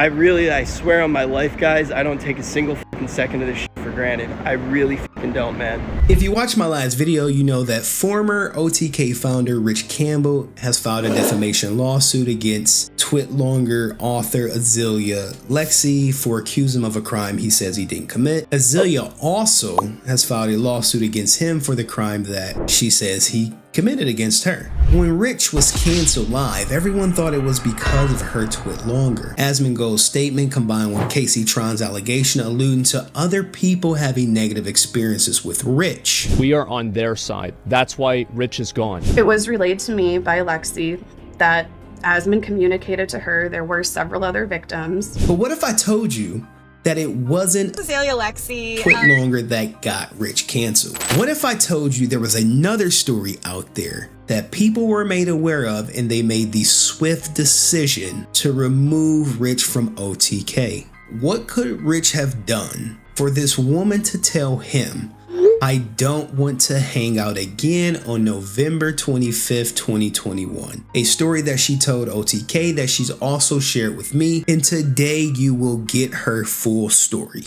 I swear on my life, guys, I don't take a single fucking second of this shit for granted. I really fucking don't, man. If you watched my last video, you know that former OTK founder Rich Campbell has filed a defamation lawsuit against Twitlonger author Azealia Lexie for accusing him of a crime he says he didn't commit. Azealia also has filed a lawsuit against him for the crime that she says he committed against her. When Rich was canceled live, everyone thought it was because of her Twitlonger. Asmongold's statement combined with Casey Tron's allegation alluding to other people having negative experiences with Rich. We are on their side. That's why Rich is gone. It was relayed to me by Lexie that Asmon communicated to her there were several other victims. But what if I told you that it wasn't Azealia Lexie Twitlonger that got Rich canceled? What if I told you there was another story out there that people were made aware of and they made the swift decision to remove Rich from OTK? What could Rich have done for this woman to tell him, I don't want to hang out again on November 25th, 2021? A story that she told OTK that she's also shared with me, and today you will get her full story.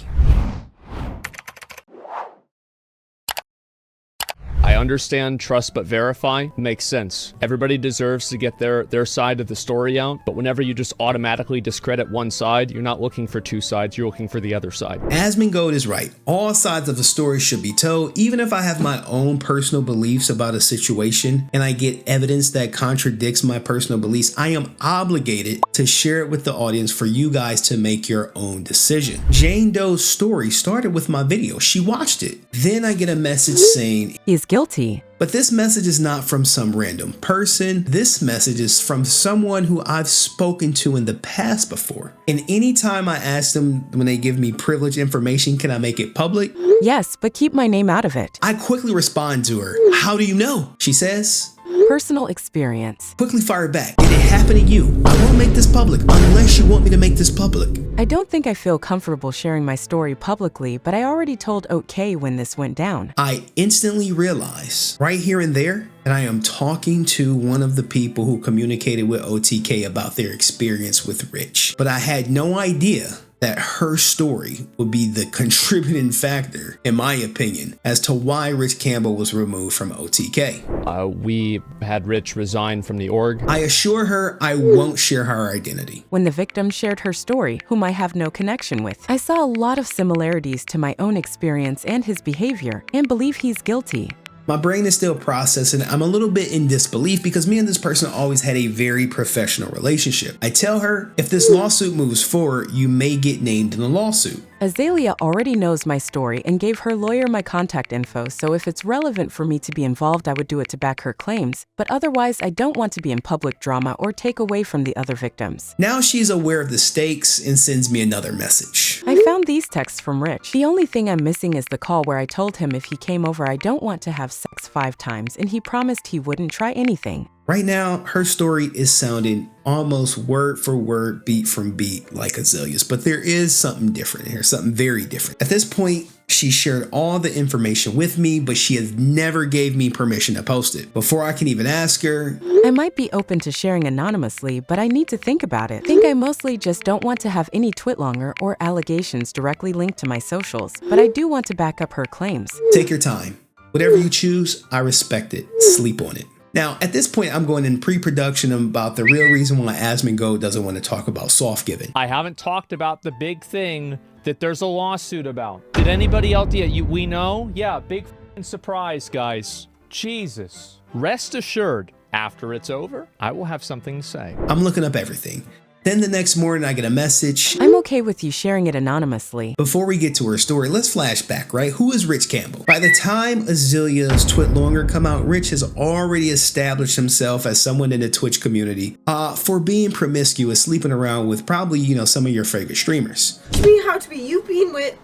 I understand trust but verify makes sense. Everybody deserves to get their side of the story out, but whenever you just automatically discredit one side, you're not looking for two sides, you're looking for the other side. Asmongold is right. All sides of the story should be told. Even if I have my own personal beliefs about a situation and I get evidence that contradicts my personal beliefs, I am obligated to share it with the audience for you guys to make your own decision. Jane Doe's story started with my video. She watched it. Then I get a message saying he's guilty. But this message is not from some random person. This message is from someone who I've spoken to in the past before. And anytime I ask them when they give me privileged information, can I make it public? Yes, but keep my name out of it. I quickly respond to her. How do you know? She says, personal experience. Quickly fire back. Did it happen to you? I won't make this public unless you want me to make this public. I don't think I feel comfortable sharing my story publicly, but I already told OK when this went down. I instantly realize right here and there that I am talking to one of the people who communicated with OTK about their experience with Rich. But I had no idea that her story would be the contributing factor, in my opinion, as to why Rich Campbell was removed from OTK. We had Rich resign from the org. I assure her I won't share her identity. When the victim shared her story, whom I have no connection with, I saw a lot of similarities to my own experience and his behavior, and believe he's guilty. My brain is still processing. I'm a little bit in disbelief because me and this person always had a very professional relationship. I tell her, if this lawsuit moves forward, you may get named in the lawsuit. Azealia already knows my story and gave her lawyer my contact info, so if it's relevant for me to be involved, I would do it to back her claims. But otherwise, I don't want to be in public drama or take away from the other victims. Now she's aware of the stakes and sends me another message. I found these texts from Rich. The only thing I'm missing is the call where I told him if he came over, I don't want to have sex 5 times, and he promised he wouldn't try anything. Right now, her story is sounding almost word for word, beat from beat like Azealia's, but there is something different here, something very different. At this point, she shared all the information with me, but she has never gave me permission to post it. Before I can even ask her, I might be open to sharing anonymously, but I need to think about it. I think I mostly just don't want to have any Twitlonger or allegations directly linked to my socials, but I do want to back up her claims. Take your time. Whatever you choose, I respect it. Sleep on it. Now, at this point, I'm going in pre-production about the real reason why Asmongold doesn't want to talk about soft giving. I haven't talked about the big thing that there's a lawsuit about. Did anybody else yet? We know? Yeah, big f***ing surprise, guys. Jesus. Rest assured, after it's over, I will have something to say. I'm looking up everything. Then the next morning, I get a message. I'm okay with you sharing it anonymously. Before we get to her story, let's flash back, right? Who is Rich Campbell? By the time Azealia's Twitlonger come out, Rich has already established himself as someone in the Twitch community for being promiscuous, sleeping around with probably, you know, some of your favorite streamers. You mean how to be you being with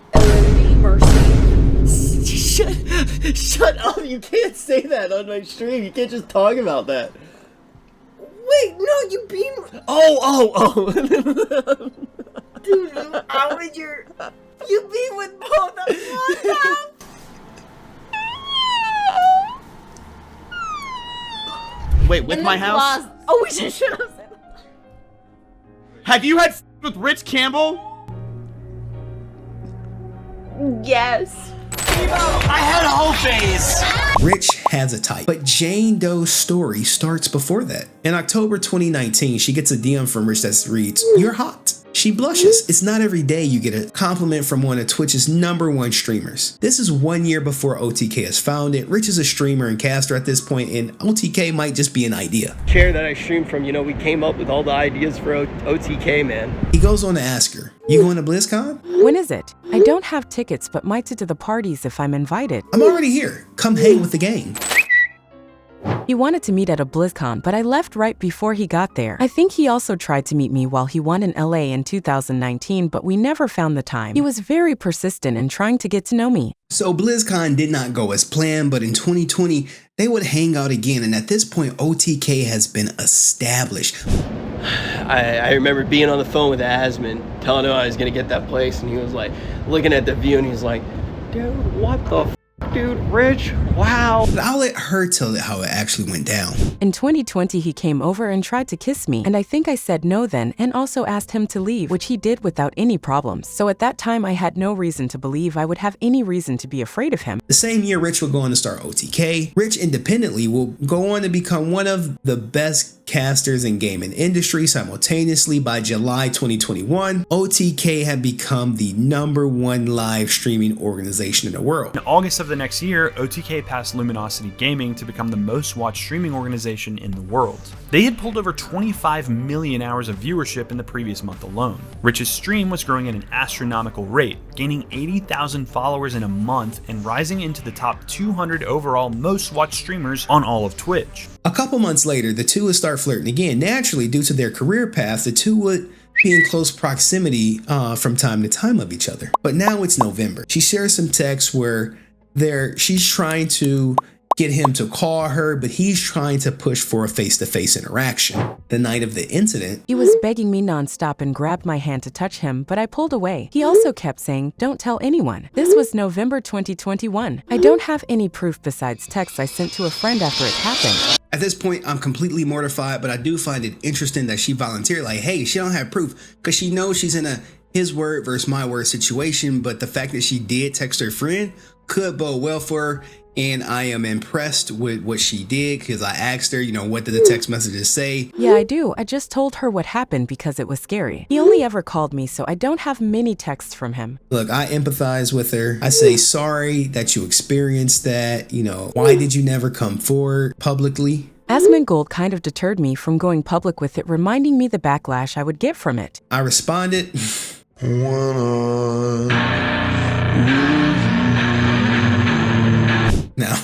Mercy? Shut up, you can't say that on my stream. You can't just talk about that. Wait, no, you beam. Oh. Dude, how would you be with both of them now? Wait, with my house? Oh, we should have said that. Have you had with Rich Campbell? Yes. I had a whole phase. Rich has a type, but Jane Doe's story starts before that. In October 2019, she gets a DM from Rich that reads, "You're hot." She blushes. It's not every day you get a compliment from one of Twitch's #1 streamers. This is 1 year before OTK is founded. Rich is a streamer and caster at this point, and OTK might just be an idea. Chair that I stream from, you know, we came up with all the ideas for OTK, man. He goes on to ask her, "You going to BlizzCon?" When is it? I don't have tickets, but might to the parties if I'm invited. "I'm already here. Come hang with the gang." He wanted to meet at a BlizzCon, but I left right before he got there. I think he also tried to meet me while he won in LA in 2019, but we never found the time. He was very persistent in trying to get to know me. So BlizzCon did not go as planned, but in 2020, they would hang out again, and at this point, OTK has been established. I remember being on the phone with Asman, telling him I was gonna get that place, and he was like, looking at the view, and he's like, "Dude, what the f, dude, Rich, wow." But I'll let her tell it how it actually went down. In 2020, he came over and tried to kiss me, and I think I said no then and also asked him to leave, which he did without any problems. So at that time, I had no reason to believe I would have any reason to be afraid of him. The same year Rich will go on to start OTK. Rich independently will go on to become one of the best casters in gaming industry. Simultaneously, by July 2021, OTK had become the #1 live streaming organization in the world. In August of the next year, OTK passed Luminosity Gaming to become the most watched streaming organization in the world. They had pulled over 25 million hours of viewership in the previous month alone. Rich's stream was growing at an astronomical rate, gaining 80,000 followers in a month and rising into the top 200 overall most watched streamers on all of Twitch. A couple months later, the two would start flirting again. Naturally, due to their career paths, the two would be in close proximity from time to time of each other. But now it's November. She shares some texts where she's trying to get him to call her, but he's trying to push for a face-to-face interaction. The night of the incident, He was begging me nonstop and grabbed my hand to touch him, but I pulled away. He also kept saying, "Don't tell anyone." This was November 2021. I don't have any proof besides texts I sent to a friend after it happened. at this point, I'm completely mortified, but I do find it interesting that she volunteered, like, hey, she don't have proof, because she knows she's in a his word versus my word situation, but the fact that she did text her friend could bode well for her. And I am impressed with what she did, because I asked her, what did the text messages say? Yeah, I do. I just told her what happened because it was scary. He only ever called me, so I don't have many texts from him. Look, I empathize with her. I say sorry that you experienced that. Why did you never come forward publicly? Asmongold kind of deterred me from going public with it, reminding me the backlash I would get from it. I responded, now,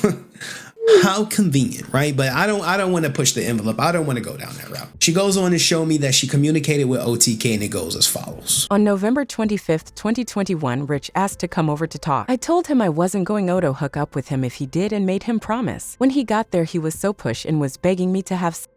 how convenient, right? But I don't want to push the envelope. I don't want to go down that route. She goes on to show me that she communicated with OTK, and it goes as follows. On November 25th, 2021, Rich asked to come over to talk. I told him I wasn't going to hook up with him if he did and made him promise. When he got there, he was so pushed and was begging me to have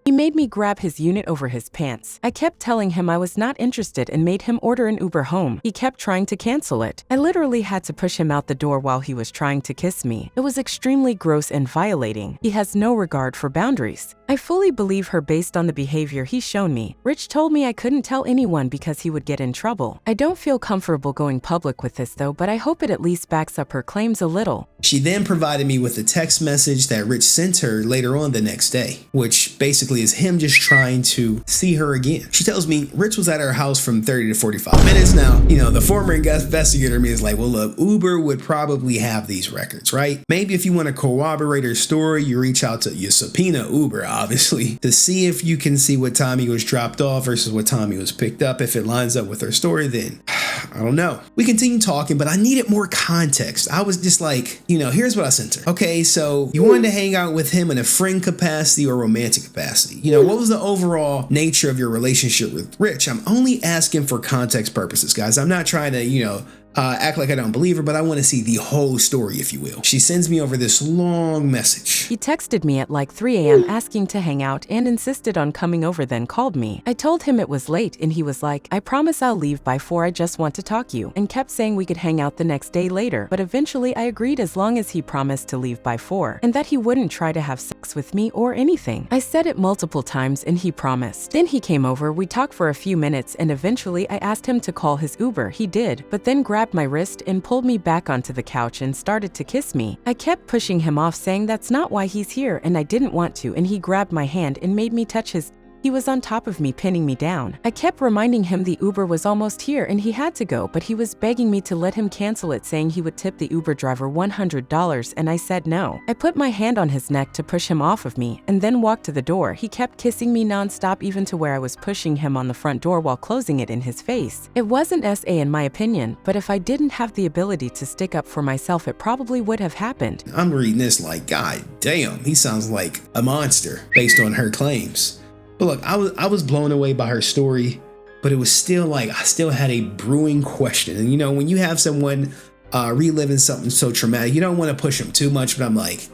He made me grab his unit over his pants. I kept telling him I was not interested and made him order an Uber home. He kept trying to cancel it. I literally had to push him out the door while he was trying to kiss me. It was extremely gross and violating. He has no regard for boundaries. I fully believe her based on the behavior he's shown me. Rich told me I couldn't tell anyone because he would get in trouble. I don't feel comfortable going public with this though, but I hope it at least backs up her claims a little. She then provided me with a text message that Rich sent her later on the next day, which basically is him just trying to see her again. She tells me Rich was at her house from 30 to 45 minutes. Now, the former investigator me is like, well, look, Uber would probably have these records, right? Maybe if you want to corroborate her story, you reach out to your subpoena Uber, obviously, to see if you can see what time he was dropped off versus what time he was picked up. If it lines up with her story, then I don't know. We continue talking, but I needed more context. I was just like, here's what I sent her. Okay, so you wanted to hang out with him in a friend capacity or romantic capacity. What was the overall nature of your relationship with Rich? I'm only asking for context purposes, guys. I'm not trying to, act like I don't believe her, but I want to see the whole story, if you will. She sends me over this long message. He texted me at like 3 a.m. asking to hang out and insisted on coming over, then called me. I told him it was late and he was like, I promise I'll leave by 4, I just want to talk you, and kept saying we could hang out the next day later, but eventually I agreed as long as he promised to leave by 4 and that he wouldn't try to have sex with me or anything. I said it multiple times and he promised. Then he came over, we talked for a few minutes, and eventually I asked him to call his Uber. He did, but then grabbed my wrist and pulled me back onto the couch and started to kiss me. I kept pushing him off, saying that's not why he's here, and I didn't want to, and he grabbed my hand and made me touch his. He was on top of me, pinning me down. I kept reminding him the Uber was almost here and he had to go, but he was begging me to let him cancel it, saying he would tip the Uber driver $100, and I said no. I put my hand on his neck to push him off of me and then walked to the door. He kept kissing me nonstop, even to where I was pushing him on the front door while closing it in his face. It wasn't SA in my opinion, but if I didn't have the ability to stick up for myself, it probably would have happened. I'm reading this like, God damn, he sounds like a monster based on her claims. But look, I was blown away by her story, but it was still like, I still had a brewing question. And you know, when you have someone reliving something so traumatic, you don't want to push them too much, but I'm like,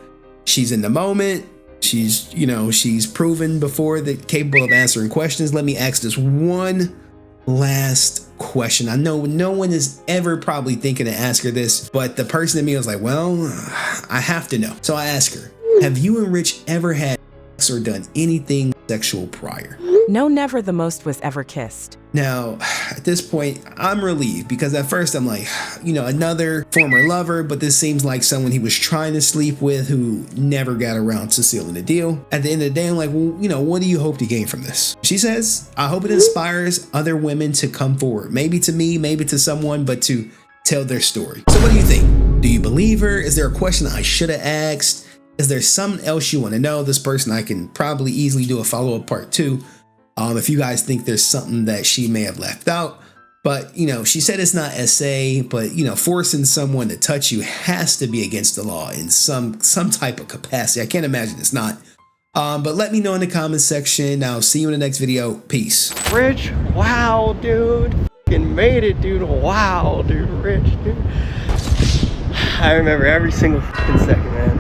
she's in the moment. She's, you know, she's proven before that capable of answering questions. Let me ask this one last question. I know no one is ever probably thinking to ask her this, but the person in me was like, well, I have to know. So I asked her, have you and Rich ever had sex or done anything sexual prior? No, never. The most was ever kissed. Now, at this point, I'm relieved because at first I'm like, you know, another former lover, but this seems like someone he was trying to sleep with who never got around to sealing the deal. At the end of the day, I'm like, well, you know, what do you hope to gain from this? She says, I hope it inspires other women to come forward, maybe to me, maybe to someone, but to tell their story. So what do you think? Do you believe her? Is there a question I should have asked? Is there something else you want to know? This person, I can probably easily do a follow-up part 2. If you guys think there's something that she may have left out. But, you know, she said it's not SA, but, you know, forcing someone to touch you has to be against the law in some type of capacity. I can't imagine it's not. But let me know in the comments section. I'll see you in the next video. Peace. Rich, wow, dude. Fucking made it, dude. Wow, dude. Rich, dude. I remember every single fucking second, man.